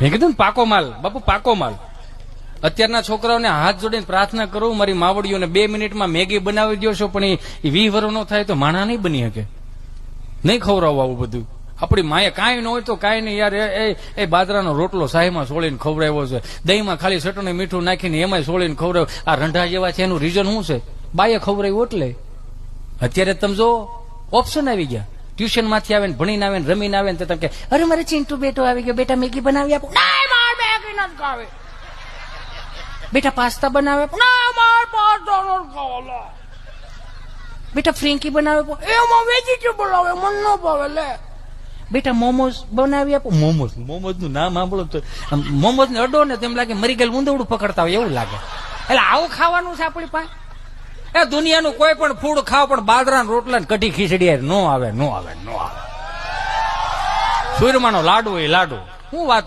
મેં કીધું ને પાકો માલ બાપુ, પાકો માલ. અત્યારના છોકરાઓને હાથ જોડીને પ્રાર્થના કરું, મારી માવડીઓને 2 મિનિટમાં મેગી બનાવી દો છો, પણ એ 20 વર્ષ નો થાય તો માણા નહીં બની શકે. નહીં ખવડાવવું આવું બધું. આપણી માએ કાંઈ ન હોય તો કાંઈ નહીં યાર, એ બાજરાનો રોટલો સાહીમાં સોળીને ખવડાવ્યો છે, દહીંમાં ખાલી ચટણી મીઠું નાખીને એમાં સોળીને ખવડાવ્યો. આ રંઢા જેવા છે, એનું રીઝન શું છે? બાએ ખવડાવ્યું એટલે. અત્યારે તમે જો ઓપ્શન આવી ગયા, ટ્યુશન માંથી આવે ને ભણીને આવે ને રમીને આવે ને તમે કે અરે મારે ચિંટુ બેટો આવી ગયો, બેટા મેગી બનાવી આપો. ના માર મેગી નથી ખાવી. બેટા પાસ્તા બનાવે આપો. ના માર પાસ્તા નથી ખાવા. બેટા ફ્રેન્કી બનાવે આપો. એમાં વેજીટેબલ આવે, મન ન ભાવે લે. બેટા મોમોઝ બનાવી આપો. મોમોઝ નું નામ સાંભળો તો મોમોઝ ને અડો ને તેમ લાગે મરી ગયેલ ઊંધવડું પકડતા હોય એવું લાગે. એટલે આવું ખાવાનું છે આપણી પાસે. એ દુનિયાનું કોઈ પણ ફૂડ ખાવ, પણ બાજરાના રોટલા ને કઢી ખીચડી નો આવે. સુરમાનો લાડુ એ લાડુ. હું વાત